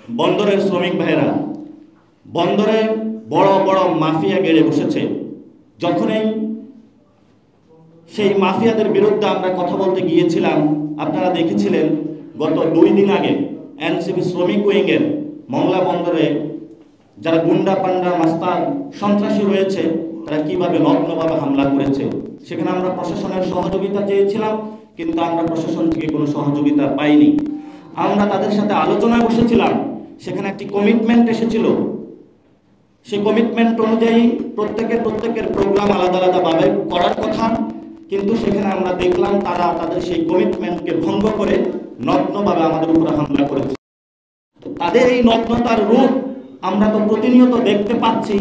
বন্দরের শ্রমিক ভাইরা বন্দরে বড় বড় মাফিয়া গেড়ে বসেছে। যখনই সেই মাফিয়াদের বিরুদ্ধে আমরা কথা বলতে গিয়েছিলাম, আপনারা দেখেছিলেন গত 2 দিন আগে এনসিপি শ্রমিক উইংয়ের মংলা বন্দরে যারা গুন্ডা পান্ডা মাস্তান সন্ত্রাসী রয়েছে তারা কিভাবে নগ্নভাবে হামলা করেছে। সেখানে আমরা প্রশাসনের সহযোগিতা চেয়েছিলাম, কিন্তু আমরা প্রশাসন থেকে কোনো সহযোগিতা পাইনি। আমরা তাদের সাথে আলোচনায় বসেছিলাম, সেখানে একটি কমিটমেন্ট এসেছিল। সেই কমিটমেন্ট অনুযায়ী প্রত্যেকের প্রোগ্রাম আলাদা আলাদাভাবে করার কথা, কিন্তু সেখানে আমরা দেখলাম তারা তাদের সেই কমিটমেন্টকে ভঙ্গ করে নগ্নভাবে আমাদের উপরে হামলা করেছে। তাদের এই নগ্নতার রূপ আমরা তো প্রতিনিয়ত দেখতে পাচ্ছি,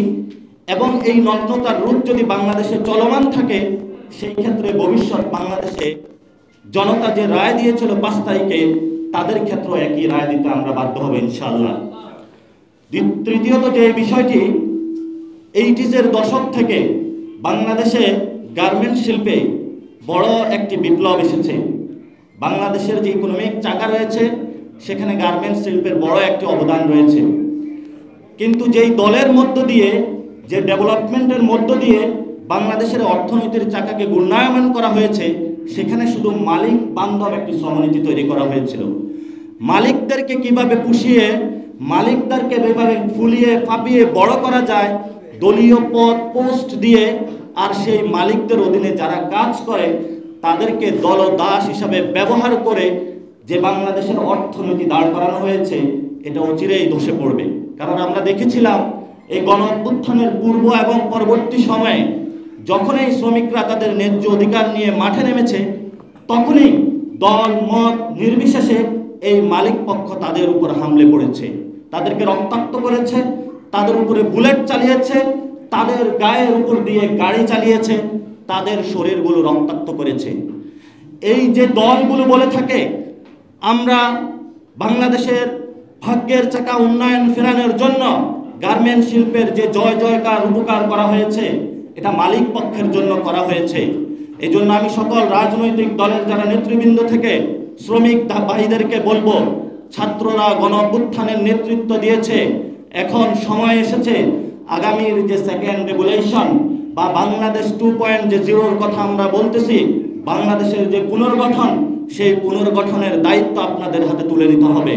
এবং এই নগ্নতার রূপ যদি বাংলাদেশে চলমান থাকে, সেই ক্ষেত্রে ভবিষ্যৎ বাংলাদেশে জনতা যে রায় দিয়েছিল 5 তারিখে, তাদের ক্ষেত্রেও একই রায় দিতে আমরা বাধ্য হব ইনশাআল্লাহ। তৃতীয়ত যে বিষয়টি, 80s দশক থেকে বাংলাদেশে গার্মেন্টস শিল্পে বড় একটি বিপ্লব এসেছে। বাংলাদেশের যে ইকোনমিক চাকা রয়েছে সেখানে গার্মেন্টস শিল্পের বড় একটি অবদান রয়েছে। কিন্তু যেই দলের মধ্য দিয়ে, যে ডেভেলপমেন্টের মধ্য দিয়ে বাংলাদেশের অর্থনীতির চাকাকে উন্নয়ন করা হয়েছে, সেখানে শুধু মালিক বান্ধব একটি শ্রমনীতি তৈরি করা হয়েছিল। মালিকদেরকে কিভাবে পুষিয়ে, মালিকদেরকে কিভাবে ফুলিয়ে ফাঁপিয়ে বড় করা যায় দলীয় পদ পোস্ট দিয়ে, আর সেই মালিকদের অধীনে যারা কাজ করে তাদেরকে দলদাস হিসাবে ব্যবহার করে যে বাংলাদেশের অর্থনীতি দাঁড় করানো হয়েছে, এটা অচিরেই ধসে পড়বে। কারণ আমরা দেখেছিলাম এই গণ অভ্যুত্থানের পূর্ব এবং পরবর্তী সময়ে যখন এই শ্রমিকরা তাদের ন্যায্য অধিকার নিয়ে মাঠে নেমেছে, তখনই দল মত নির্বিশেষে এই মালিক পক্ষ তাদের উপর হামলে পড়েছে, তাদেরকে রক্তাক্ত করেছে, তাদের উপরে বুলেট চালিয়েছে, তাদের গায়ের উপর দিয়ে গাড়ি চালিয়েছে, তাদের শরীরগুলো রক্তাক্ত করেছে। এই যে দলগুলো বলে থাকে আমরা বাংলাদেশের ভাগ্যের চাকা উন্নয়ন ফেরানোর জন্য গার্মেন্টস শিল্পের যে জয় জয়কার উপকার করা হয়েছে, এটা মালিক পক্ষের জন্য করা হয়েছে। এই জন্য আমি সকল রাজনৈতিক দলের যারা নেতৃবৃন্দ থেকে শ্রমিক ভাইদেরকে বলবো, ছাত্ররা গণ অভ্যুত্থানের নেতৃত্ব দিয়েছে, এখন সময় এসেছে আগামীর যে সেকেন্ড রেগুলেশন বা বাংলাদেশ 2.0 কথা আমরা বলতেছি, বাংলাদেশের যে পুনর্গঠন, সেই পুনর্গঠনের দায়িত্ব আপনাদের হাতে তুলে নিতে হবে।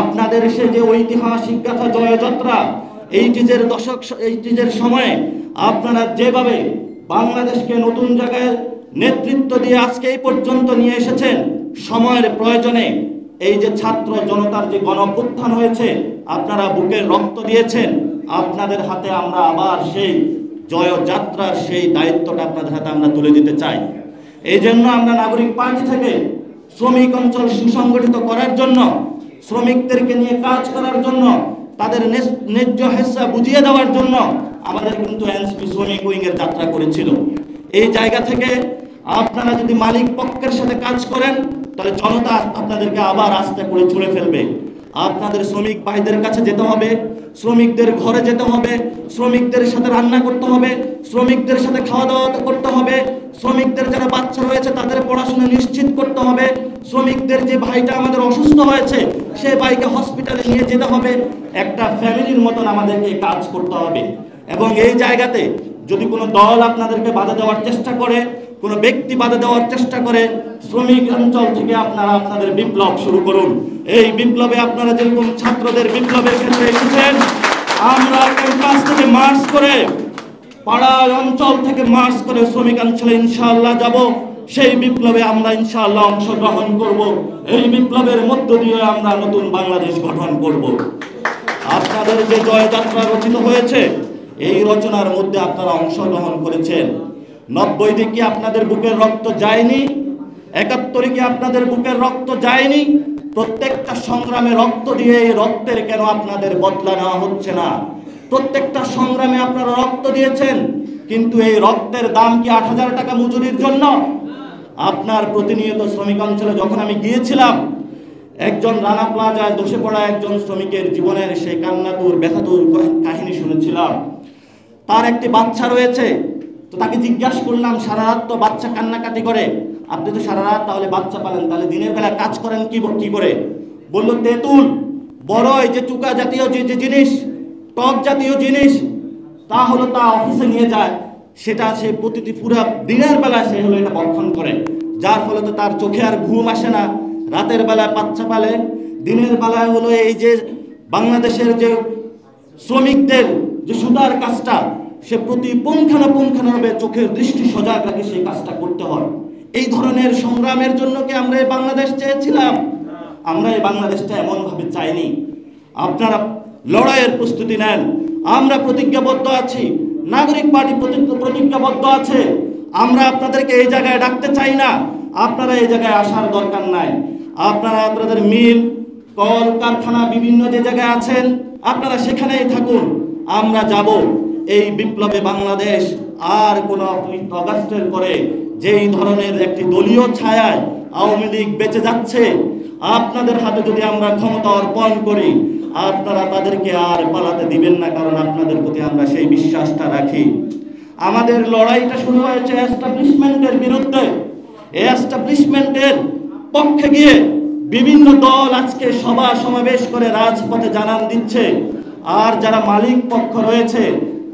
আপনাদের সে যে ঐতিহাসিক গাথা জয়যাত্রা 80s দশক 80s সময়ে আপনারা যেভাবে বাংলাদেশকে নতুন জায়গায় নেতৃত্ব দিয়ে আজকে এই পর্যন্ত নিয়ে এসেছেন, সময়ের প্রয়োজনে এই যে ছাত্র জনতার যে গণ অভ্যুত্থান হয়েছে, আপনারা বুকের রক্ত দিয়েছেন, আপনাদের হাতে আমরা আবার সেই জয়যাত্রার সেই দায়িত্বটা আপনাদের হাতে আমরা তুলে দিতে চাই। এই জন্য আমরা নাগরিক পার্টি থেকে শ্রমিক অঞ্চল সুসংগঠিত করার জন্য, শ্রমিকদেরকে নিয়ে কাজ করার জন্য, তাদের ন্যায্য হেস্সা বুঝিয়ে দেওয়ার জন্য আমাদের কিন্তু এনসিপি শ্রমিক উইংয়ের যাত্রা করেছিল। এই জায়গা থেকে আপনারা যদি মালিক পক্ষের সাথে কাজ করেন, তাহলে জনতা আপনাদেরকে আবার আস্তে করে ছুঁড়ে ফেলবে। আপনাদের শ্রমিক ভাইদের কাছে যেতে হবে, শ্রমিকদের ঘরে যেতে হবে, শ্রমিকদের সাথে রান্না করতে হবে, শ্রমিকদের সাথে খাওয়া দাওয়া করতে হবে, শ্রমিকদের যারা বাচ্চা রয়েছে তাদের পড়াশোনা নিশ্চিত করতে হবে, শ্রমিকদের যে ভাইটা আমাদের অসুস্থ হয়েছে সেই ভাইকে হসপিটালে নিয়ে যেতে হবে। একটা ফ্যামিলির মতন আমাদেরকে কাজ করতে হবে। এবং এই জায়গাতে যদি কোনো দল আপনাদেরকে বাধা দেওয়ার চেষ্টা করে, কোনো ব্যক্তি বাধা দেওয়ার চেষ্টা করে, শ্রমিক অঞ্চল থেকে আপনারা আপনাদের বিপ্লব শুরু করুন। এই বিপ্লবে আপনারা যেরকম ছাত্রদের বিপ্লবের ক্ষেত্রে এসেছেন, আমরা ক্যাম্পাস থেকে মার্চ করে, পাড়া অঞ্চল থেকে মার্চ করে শ্রমিক অঞ্চলে ইনশাআল্লাহ যাব। সেই বিপ্লবে আমরা ইনশাআল্লাহ অংশগ্রহণ করব। এই বিপ্লবের মধ্য দিয়ে আমরা নতুন বাংলাদেশ গঠন করব। আপনাদের যে জয়যাত্রা রচিত হয়েছে, এই রচনার মধ্যে আপনারা অংশগ্রহণ করেছেন। 90 কি আপনাদের বুকের রক্ত যায়নি? 71 কি আপনাদের বুকের রক্ত যায়নি? প্রত্যেকটা সংগ্রামে রক্ত দিয়ে এই রক্তের কেন আপনাদের বদলা নেওয়া হচ্ছে না? প্রত্যেকটা সংগ্রামে আপনারা রক্ত দিয়েছেন, কিন্তু এই রক্তের দাম কি 8,000 টাকা মজুরির জন্য? আপনার প্রতিনিয়ত শ্রমিক অঞ্চলে যখন আমি গিয়েছিলাম, একজন রানা প্লাজায় ধসে পড়া একজন শ্রমিকের জীবনের সেই কান্নাতুর ব্যথাতুর কাহিনী শুনেছিলাম। তার একটি বাচ্চা রয়েছে, তো তাকে জিজ্ঞাসা করলাম, সারা রাত তো বাচ্চা কান্নাকাটি করে, আপনি তো সারা রাত তাহলে বাচ্চা পালেন, তাহলে দিনের বেলা কাজ করেন কি করে? বলল, তেঁতুল বড়ই যে চুকা জাতীয় যে জিনিস, টক জাতীয় জিনিস, তা হলো তা অফিসে নিয়ে যায়, সেটা সে প্রতিটি পুরা দিনের বেলায় সে হলো এটা ভক্ষণ করে, যার ফলে তো তার চোখে আর ঘুম আসে না, রাতের বেলায় বাচ্চা পালে, দিনের বেলায় হলো এই যে বাংলাদেশের যে শ্রমিকদের যে সুতার কাজটা, সে প্রতি পুঙ্খানুপুঙ্খানুভাবে চোখের দৃষ্টি সজাগ রাখে সেই কাজটা করতে হয়। এই ধরনের সংগ্রামের জন্য কি আমরা এই বাংলাদেশ চেয়েছিলাম? আমরা এই বাংলাদেশটা এমনভাবে চাইনি। আপনারা লড়াইয়ের প্রস্তুতি নেন, আমরা প্রতিজ্ঞাবদ্ধ আছি, নাগরিক পার্টি প্রতিজ্ঞাবদ্ধ আছে। আমরা আপনাদেরকে এই জায়গায় ডাকতে চাই না, আপনারা এই জায়গায় আসার দরকার নাই। আপনারা আপনাদের মিল, কল কারখানা বিভিন্ন যে জায়গায় আছেন, আপনারা সেখানেই থাকুন। আমরা যাব এই বিপ্লবে বাংলাদেশ আর কোন অগাস্টের পরে যেই ধরনের একটি দলীয় ছায়ায় আওয়ামী লীগ বেঁচে যাচ্ছে, আপনাদের হাতে যদি আমরা ক্ষমতা অর্পণ করি, আপনারা তাদেরকে আর পালাতে দিবেন না, কারণ আপনাদের প্রতি আমরা সেই বিশ্বাসটা রাখি। আমাদের লড়াইটা শুরু হয়েছে এস্টাবলিশমেন্টের বিরুদ্ধে। এই এস্টাবলিশমেন্টের পক্ষে গিয়ে বিভিন্ন দল আজকে সভা সমাবেশ করে রাজপথে জানান দিচ্ছে, আর যারা মালিক পক্ষ রয়েছে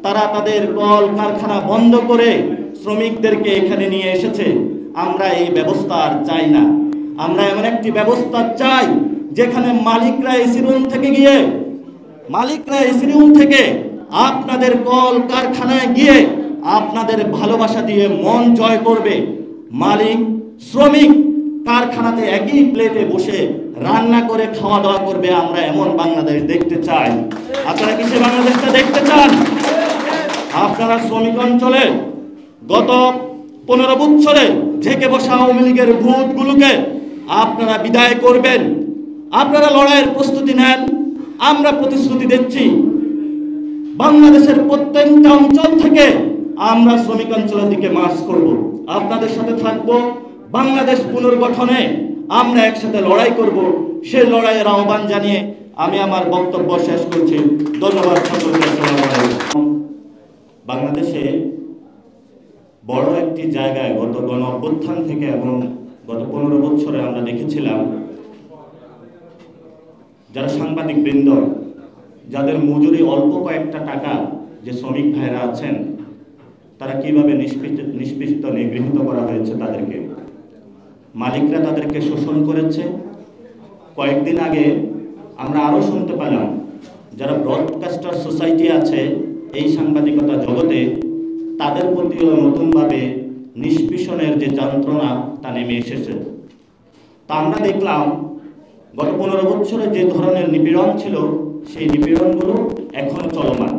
তারা তাদের কল কারখানা বন্ধ করে শ্রমিকদেরকে এখানে নিয়ে এসেছে। আমরা এই ব্যবস্থা আর চাই না। আমরা এমন একটি ব্যবস্থা চাই যেখানে মালিকরা এসি রুম থেকে আপনাদের কল কারখানায় গিয়ে আপনাদের ভালোবাসা দিয়ে মন জয় করবে। মালিক শ্রমিক কারখানাতে একই প্লেটে বসে রান্না করে খাওয়া দাওয়া করবে। আমরা এমন বাংলাদেশ দেখতে চাই। আপনারা কি সে বাংলাদেশটা দেখতে চান? আপনারা শ্রমিক অঞ্চলে গত 15 বছরে ঝেঁকে বসা আওয়ামী লীগের ভূতগুলোকে আপনারা বিদায় করবেন। আপনারা লড়াইয়ের প্রস্তুতি নেন। আমরা প্রতিশ্রুতি দিচ্ছি, বাংলাদেশের প্রত্যেকটা অঞ্চল থেকে আমরা শ্রমিক অঞ্চলের দিকে মার্চ করব, আপনাদের সাথে থাকব। বাংলাদেশ পুনর্গঠনে আমরা একসাথে লড়াই করব। সেই লড়াইয়ের আহ্বান জানিয়ে আমি আমার বক্তব্য শেষ করছি। ধন্যবাদ সকলকে। বাংলাদেশে বড় একটি জায়গায় গত গণ অভ্যুত্থান থেকে এবং গত 15 বছরে আমরা দেখেছিলাম যারা সাংবাদিক বৃন্দ, যাদের মজুরি অল্প কয়েকটা টাকা, যে শ্রমিক ভাইরা আছেন, তারা কিভাবে নিষ্পেষিত নিগৃহীত করা হয়েছে। তাদেরকে মালিকরা তাদেরকে শোষণ করেছে। কয়েকদিন আগে আমরা আরও শুনতে পেলাম যারা ব্রডকাস্টার সোসাইটি আছে এই সাংবাদিকতা জগতে, তাদের প্রতিও নতুনভাবে নিষ্পেষণের যে যন্ত্রণা তা নেমে এসেছে। তা আমরা দেখলাম গত 15 বছরে যে ধরনের নিপীড়ন ছিল, সেই নিপীড়নগুলো এখনো চলমান।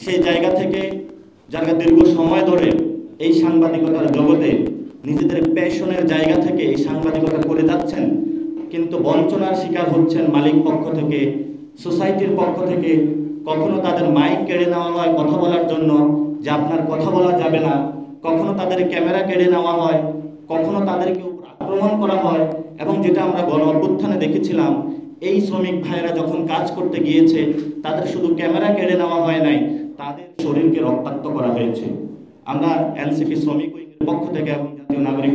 সেই জায়গা থেকে যারা দীর্ঘ সময় ধরে এই সাংবাদিকতার জগতে নিজেদের প্যাশনের জায়গা থেকে এই সাংবাদিকতা করে যাচ্ছেন, কিন্তু বঞ্চনার শিকার হচ্ছেন মালিক পক্ষ থেকে, সোসাইটির পক্ষ থেকে। কখনো তাদের মাইক কেড়ে নেওয়া হয় কথা বলার জন্য, যে আপনার কথা বলা যাবে না। কখনো তাদের ক্যামেরা কেড়ে নেওয়া হয়, কখনো তাদেরকে আক্রমণ করা হয়। এবং যেটা আমরা গণ অভ্যুত্থানে দেখেছিলাম, এই শ্রমিক ভাইয়েরা যখন কাজ করতে গিয়েছে, তাদের শুধু ক্যামেরা কেড়ে নেওয়া হয় নাই, তাদের শরীরকে রক্তাক্ত করা হয়েছে। আমরা এনসিপি শ্রমিক উইংয়ের পক্ষ থেকে এবং জাতীয় নাগরিক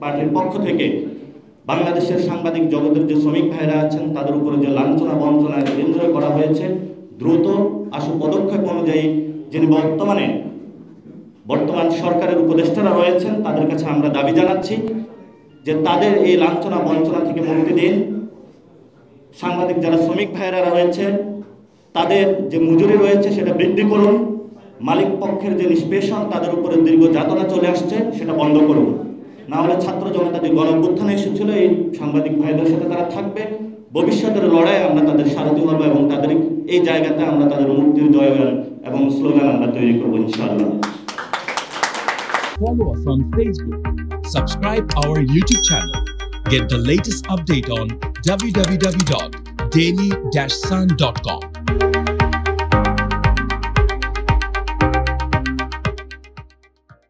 পার্টির পক্ষ থেকে বাংলাদেশের সাংবাদিক জগতের যে শ্রমিক ভাইরা আছেন, তাদের উপরে যে লাঞ্ছনা বঞ্চনা কেন্দ্র করা হয়েছে, দ্রুত আশু পদক্ষেপ অনুযায়ী যিনি বর্তমান সরকারের উপদেষ্টারা রয়েছেন, তাদের কাছে আমরা দাবি জানাচ্ছি যে তাদের এই লাঞ্ছনা বঞ্চনা থেকে মুক্তি দিন। সাংবাদিক যারা শ্রমিক ভাইয়েরা রয়েছে, তাদের যে মজুরি রয়েছে সেটা বৃদ্ধি করুন। মালিক পক্ষের যে নিষ্পেষণ, তাদের উপরে দীর্ঘ যাতনা চলে আসছে, সেটা বন্ধ করুন। না হলে ছাত্র জনতা যে গণ অভ্যুত্থানে এসেছিল, এই সাংবাদিক ভাইদের সাথে তারা থাকবে। ভবিষ্যতের লড়াইয়ে আমরা তাদের সারথি হব এবং তাদের এই জায়গাতে আমরা তাদের মুক্তির জয়গান এবং স্লোগান আমরা তৈরি করবো ইনশাআল্লাহ। Follow us on Facebook. Subscribe our YouTube channel. Get the latest update on www.daily-sun.com.